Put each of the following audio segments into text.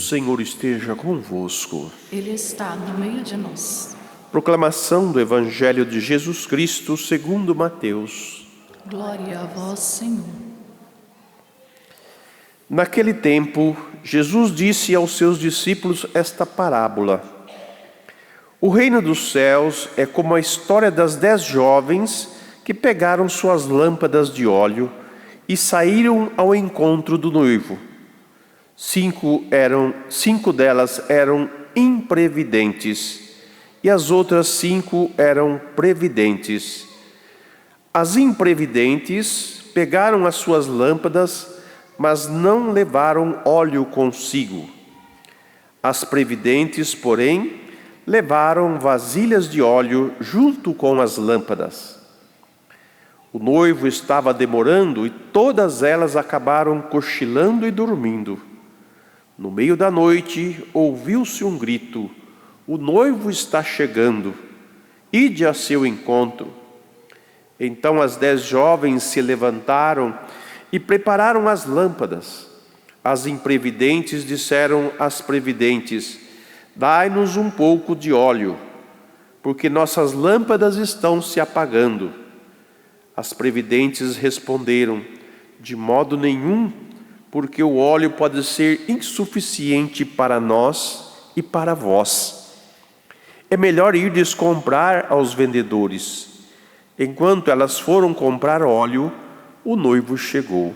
Senhor esteja convosco. Ele está no meio de nós. Proclamação do Evangelho de Jesus Cristo segundo Mateus. Glória a vós, Senhor. Naquele tempo, Jesus disse aos seus discípulos esta parábola. O reino dos céus é como a história das 10 jovens que pegaram suas lâmpadas de óleo e saíram ao encontro do noivo. 5 delas eram imprevidentes e as outras 5 eram previdentes. As imprevidentes pegaram as suas lâmpadas, mas não levaram óleo consigo. As previdentes, porém, levaram vasilhas de óleo junto com as lâmpadas. O noivo estava demorando e todas elas acabaram cochilando e dormindo. No meio da noite, ouviu-se um grito: o noivo está chegando, ide a seu encontro. Então as 10 jovens se levantaram e prepararam as lâmpadas. As imprevidentes disseram às previdentes: dai-nos um pouco de óleo, porque nossas lâmpadas estão se apagando. As previdentes responderam: de modo nenhum, porque o óleo pode ser insuficiente para nós e para vós. É melhor irdes comprar aos vendedores. Enquanto elas foram comprar óleo, o noivo chegou.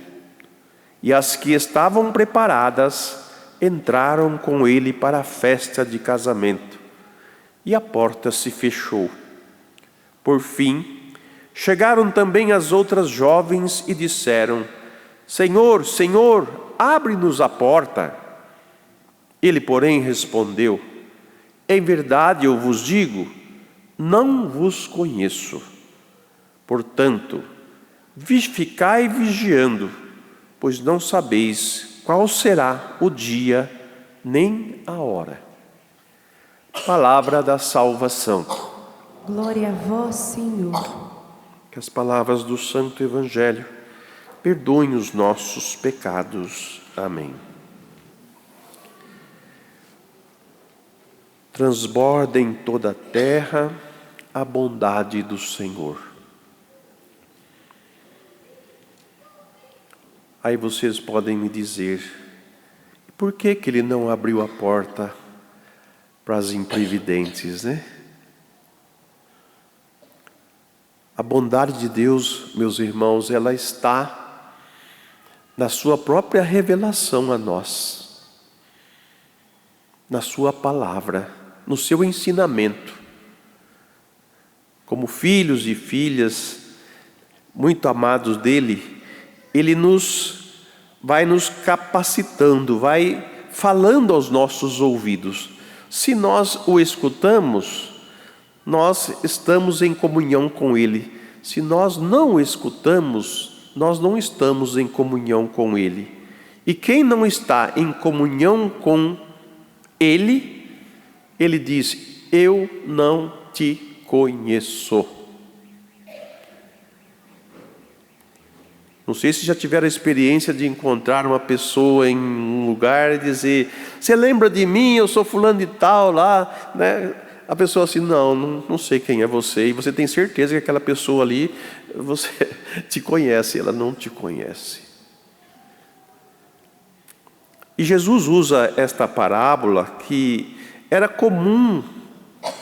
E as que estavam preparadas entraram com ele para a festa de casamento. E a porta se fechou. Por fim, chegaram também as outras jovens e disseram: Senhor, Senhor, abre-nos a porta. Ele, porém, respondeu: em verdade eu vos digo, não vos conheço. Portanto, ficai vigiando, pois não sabeis qual será o dia nem a hora. Palavra da salvação. Glória a vós, Senhor. Que as palavras do Santo Evangelho perdoem os nossos pecados. Amém. Transborda em toda a terra a bondade do Senhor. Aí vocês podem me dizer, por que Ele não abriu a porta para as imprevidentes, né? A bondade de Deus, meus irmãos, ela está na sua própria revelação a nós, na sua palavra, no seu ensinamento. Como filhos e filhas muito amados dele, ele vai nos capacitando, vai falando aos nossos ouvidos. Se nós o escutamos, nós estamos em comunhão com ele. Se nós não o escutamos, nós não estamos em comunhão com ele. E quem não está em comunhão com ele, ele diz: eu não te conheço. Não sei se já tiveram a experiência de encontrar uma pessoa em um lugar e dizer: você lembra de mim? Eu sou fulano de tal lá, né? A pessoa assim: não sei quem é você. E você tem certeza que aquela pessoa ali, você te conhece, ela não te conhece. E Jesus usa esta parábola que era comum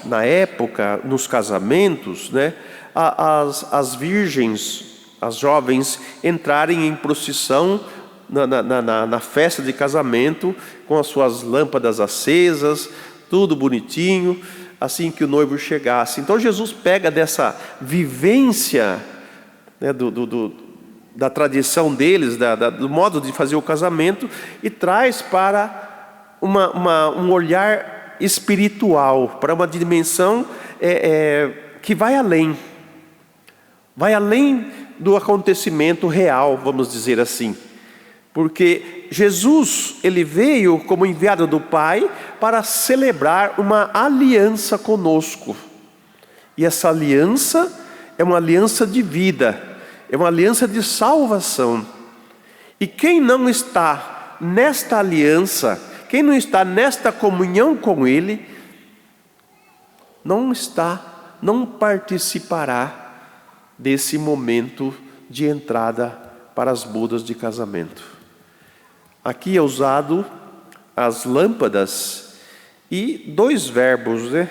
na época, nos casamentos, né? As virgens, as jovens entrarem em procissão na festa de casamento, com as suas lâmpadas acesas, tudo bonitinho, assim que o noivo chegasse. Então Jesus pega dessa vivência, né, da tradição deles, do modo de fazer o casamento, e traz para um olhar espiritual, para uma dimensão que vai além do acontecimento real, vamos dizer assim. Porque Jesus, ele veio como enviado do Pai para celebrar uma aliança conosco. E essa aliança é uma aliança de vida, é uma aliança de salvação. E quem não está nesta aliança, quem não está nesta comunhão com Ele, não participará desse momento de entrada para as bodas de casamento. Aqui é usado as lâmpadas e dois verbos, né?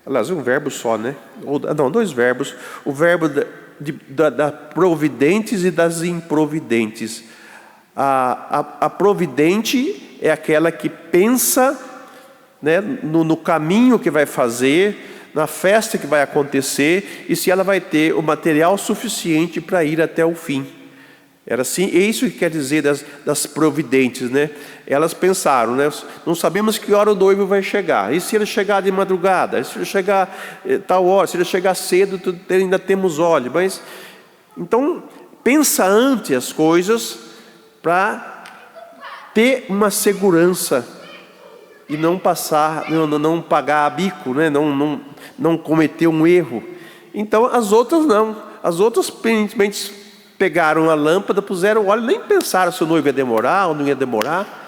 Aliás, um verbo só, né? Não, dois verbos. O verbo da providentes e das improvidentes. A providente é aquela que pensa, né, no caminho que vai fazer, na festa que vai acontecer, e se ela vai ter o material suficiente para ir até o fim. Era assim, é isso que quer dizer das providentes, né? Elas pensaram, né? Não sabemos que hora o noivo vai chegar. E se ele chegar de madrugada? E se ele chegar tal hora? Se ele chegar cedo, ainda temos óleo. Mas então pensa antes as coisas para ter uma segurança e não pagar a bico, né? Não cometer um erro. Então as outras não. As outras simplesmente pegaram a lâmpada, puseram óleo, nem pensaram se o noivo ia demorar ou não ia demorar.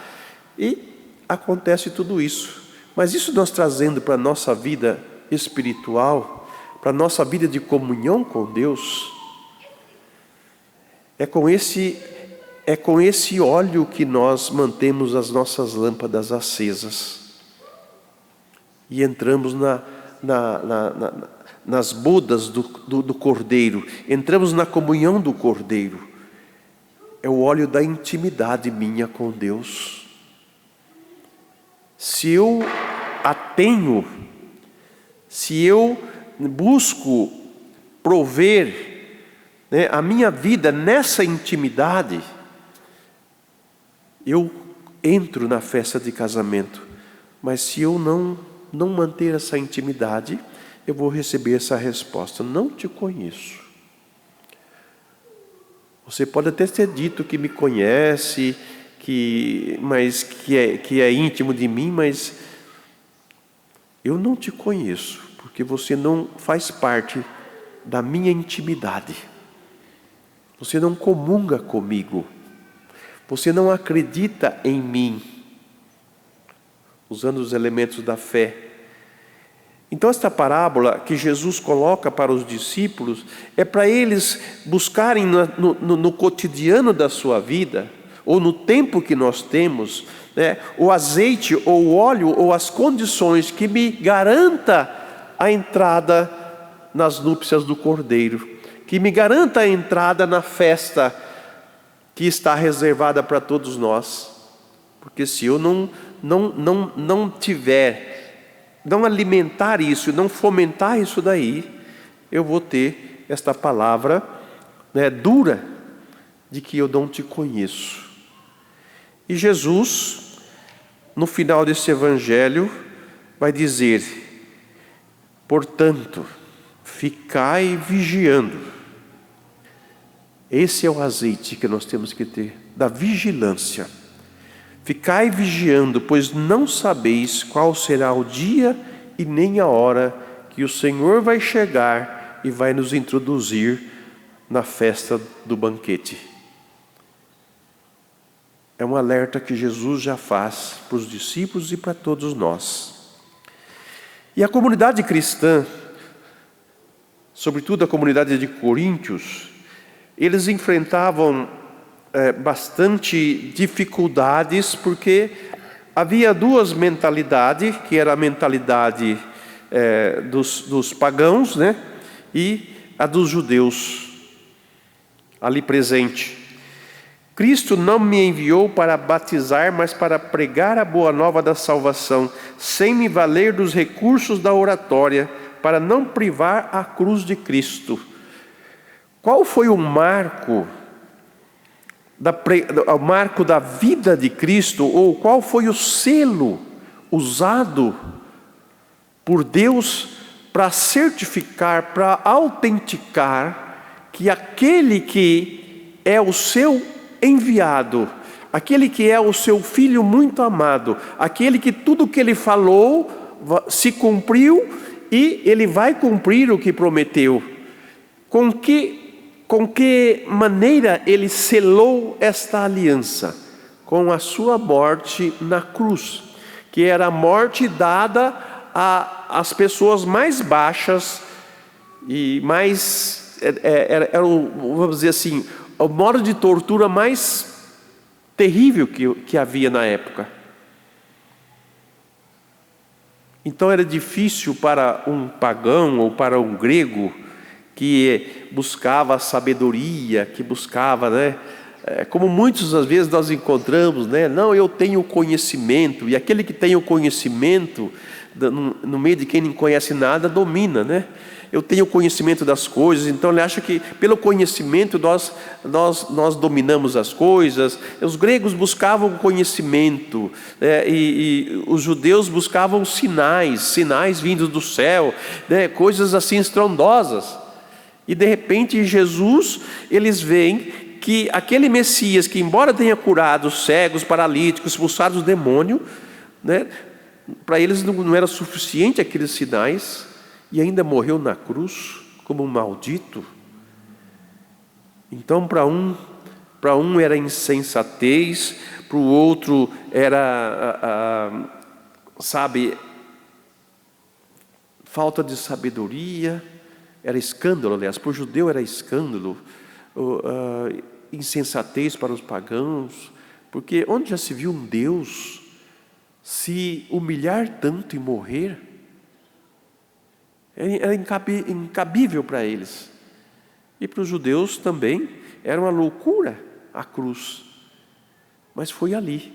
E acontece tudo isso. Mas isso nós trazendo para a nossa vida espiritual, para a nossa vida de comunhão com Deus, é com esse óleo que nós mantemos as nossas lâmpadas acesas. E entramos nas bodas do Cordeiro, entramos na comunhão do Cordeiro. É o óleo da intimidade minha com Deus. Se eu a tenho, se eu busco prover, né, a minha vida nessa intimidade, eu entro na festa de casamento. Mas se eu não manter essa intimidade, eu vou receber essa resposta: não te conheço. Você pode até ter dito que me conhece, que é íntimo de mim, mas eu não te conheço, porque você não faz parte da minha intimidade. Você não comunga comigo. Você não acredita em mim, usando os elementos da fé. Então esta parábola que Jesus coloca para os discípulos é para eles buscarem no cotidiano da sua vida, ou no tempo que nós temos, né, o azeite ou o óleo ou as condições que me garanta a entrada nas núpcias do Cordeiro, que me garanta a entrada na festa que está reservada para todos nós. Porque se eu não alimentar isso, não fomentar isso daí, eu vou ter esta palavra, né, dura, de que eu não te conheço. E Jesus, no final desse evangelho, vai dizer: portanto, ficai vigiando. Esse é o azeite que nós temos que ter, da vigilância. Ficai vigiando, pois não sabeis qual será o dia e nem a hora que o Senhor vai chegar e vai nos introduzir na festa do banquete. É um alerta que Jesus já faz para os discípulos e para todos nós. E a comunidade cristã, sobretudo a comunidade de Coríntios, eles enfrentavam bastante dificuldades, porque havia duas mentalidades, que era a mentalidade dos pagãos, né, e a dos judeus ali presente. Cristo não me enviou para batizar, mas para pregar a boa nova da salvação, sem me valer dos recursos da oratória, para não privar a cruz de Cristo. Qual foi o marco da vida de Cristo, ou qual foi o selo usado por Deus para certificar, para autenticar que aquele que é o seu enviado, aquele que é o seu filho muito amado, aquele que tudo que ele falou se cumpriu e ele vai cumprir o que prometeu? Com que maneira ele selou esta aliança? Com a sua morte na cruz. que era a morte dada às pessoas mais baixas e mais, era vamos dizer assim, o modo de tortura mais terrível que havia na época. Então era difícil para um pagão ou para um grego que buscava a sabedoria, que buscava, né? Como muitas das vezes nós encontramos, né? Não, eu tenho conhecimento, e aquele que tem o conhecimento, no meio de quem não conhece nada, domina, né? Eu tenho conhecimento das coisas, então ele acha que pelo conhecimento nós dominamos as coisas. Os gregos buscavam conhecimento, né? E os judeus buscavam sinais vindos do céu, né? Coisas assim estrondosas. E de repente Jesus, eles veem que aquele Messias, que embora tenha curado cegos, paralíticos, expulsado os demônios, né? Para eles não era suficiente aqueles sinais, e ainda morreu na cruz como um maldito. Então para um era insensatez, para o outro era, falta de sabedoria, era escândalo, aliás, para o judeu era escândalo, insensatez para os pagãos, porque onde já se viu um Deus se humilhar tanto e morrer? Era incabível para eles. E para os judeus também era uma loucura a cruz. Mas foi ali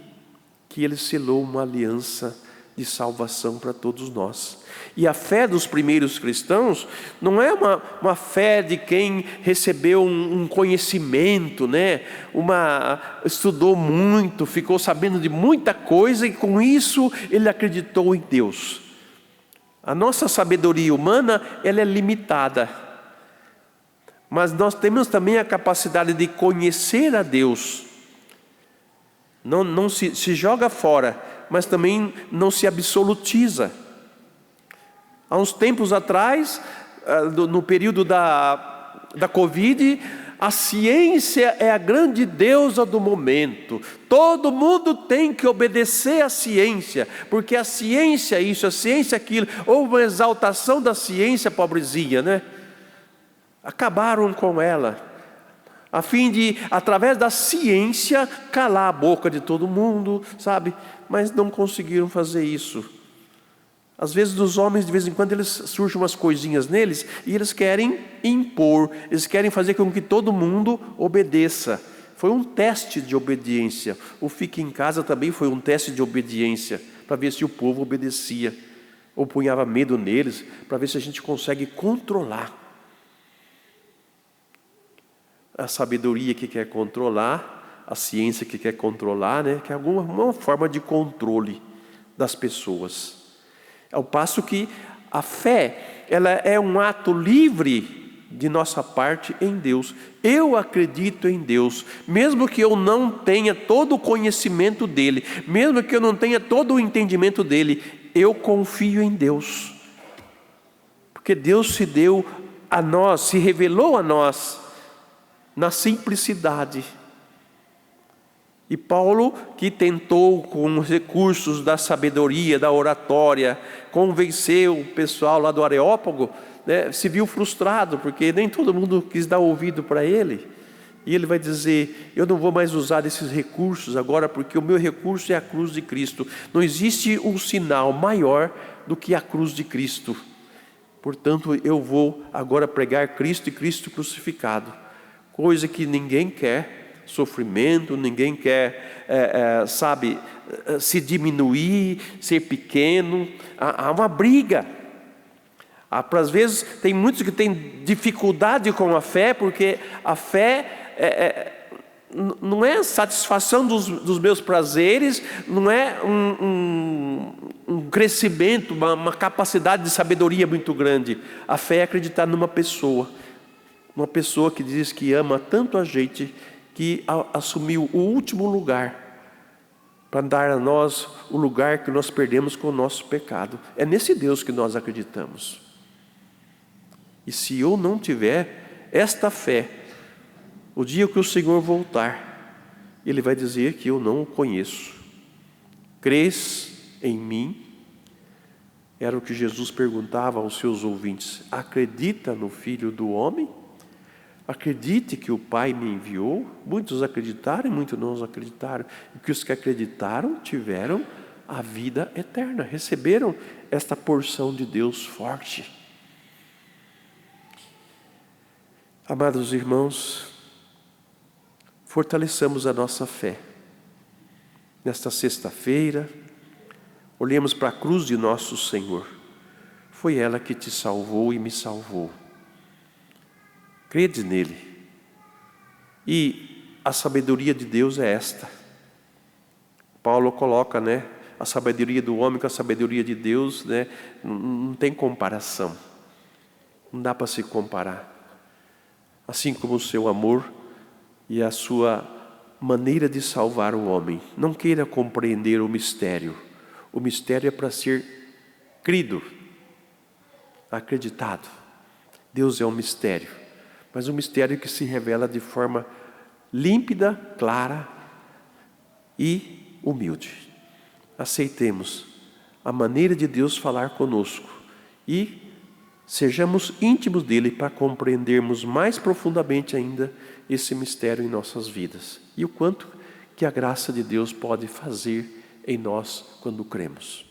que ele selou uma aliança de salvação para todos nós. E a fé dos primeiros cristãos não é uma fé de quem recebeu um conhecimento, né? Estudou muito, ficou sabendo de muita coisa e com isso ele acreditou em Deus. A nossa sabedoria humana, ela é limitada, mas nós temos também a capacidade de conhecer a Deus. Não se joga fora, mas também não se absolutiza. Há uns tempos atrás, no período da Covid, a ciência é a grande deusa do momento. Todo mundo tem que obedecer à ciência, porque a ciência isso, a ciência aquilo. Houve uma exaltação da ciência, pobrezinha, né? Acabaram com ela, a fim de, através da ciência, calar a boca de todo mundo, sabe? Mas não conseguiram fazer isso. Às vezes os homens, de vez em quando, eles surgem umas coisinhas neles e eles querem impor, eles querem fazer com que todo mundo obedeça. Foi um teste de obediência. O Fique em Casa também foi um teste de obediência, para ver se o povo obedecia, ou punhava medo neles, para ver se a gente consegue controlar. A sabedoria que quer controlar, a ciência que quer controlar, né? Que é uma forma de controle das pessoas. Ao passo que a fé, ela é um ato livre de nossa parte em Deus. Eu acredito em Deus, mesmo que eu não tenha todo o conhecimento dele, mesmo que eu não tenha todo o entendimento dele, eu confio em Deus. Porque Deus se deu a nós, se revelou a nós na simplicidade. E Paulo, que tentou com os recursos da sabedoria, da oratória, convencer o pessoal lá do Areópago, né, se viu frustrado, porque nem todo mundo quis dar ouvido para ele. E ele vai dizer, eu não vou mais usar esses recursos agora, porque o meu recurso é a cruz de Cristo. Não existe um sinal maior do que a cruz de Cristo. Portanto, eu vou agora pregar Cristo e Cristo crucificado. Coisa que ninguém quer. Sofrimento, ninguém quer, se diminuir, ser pequeno. Há uma briga. Às vezes tem muitos que têm dificuldade com a fé, porque a fé não é satisfação dos meus prazeres, não é um crescimento, uma capacidade de sabedoria muito grande. A fé é acreditar numa pessoa que diz que ama tanto a gente, que assumiu o último lugar para dar a nós o lugar que nós perdemos com o nosso pecado. É nesse Deus que nós acreditamos. E se eu não tiver esta fé, o dia que o Senhor voltar, Ele vai dizer que eu não o conheço. Crês em mim? Era o que Jesus perguntava aos seus ouvintes. Acredita no Filho do Homem? Acredite que o Pai me enviou? Muitos acreditaram e muitos não acreditaram. E que os que acreditaram tiveram a vida eterna, receberam esta porção de Deus forte. Amados irmãos, fortaleçamos a nossa fé. Nesta sexta-feira, olhemos para a cruz de nosso Senhor. Foi ela que te salvou e me salvou. Crede nele. E a sabedoria de Deus é esta. Paulo coloca, a sabedoria do homem com a sabedoria de Deus, não tem comparação. Não dá para se comparar. Assim como o seu amor e a sua maneira de salvar o homem. Não queira compreender o mistério. O mistério é para ser crido, acreditado. Deus é um mistério, mas um mistério que se revela de forma límpida, clara e humilde. Aceitemos a maneira de Deus falar conosco e sejamos íntimos dele para compreendermos mais profundamente ainda esse mistério em nossas vidas e o quanto que a graça de Deus pode fazer em nós quando cremos.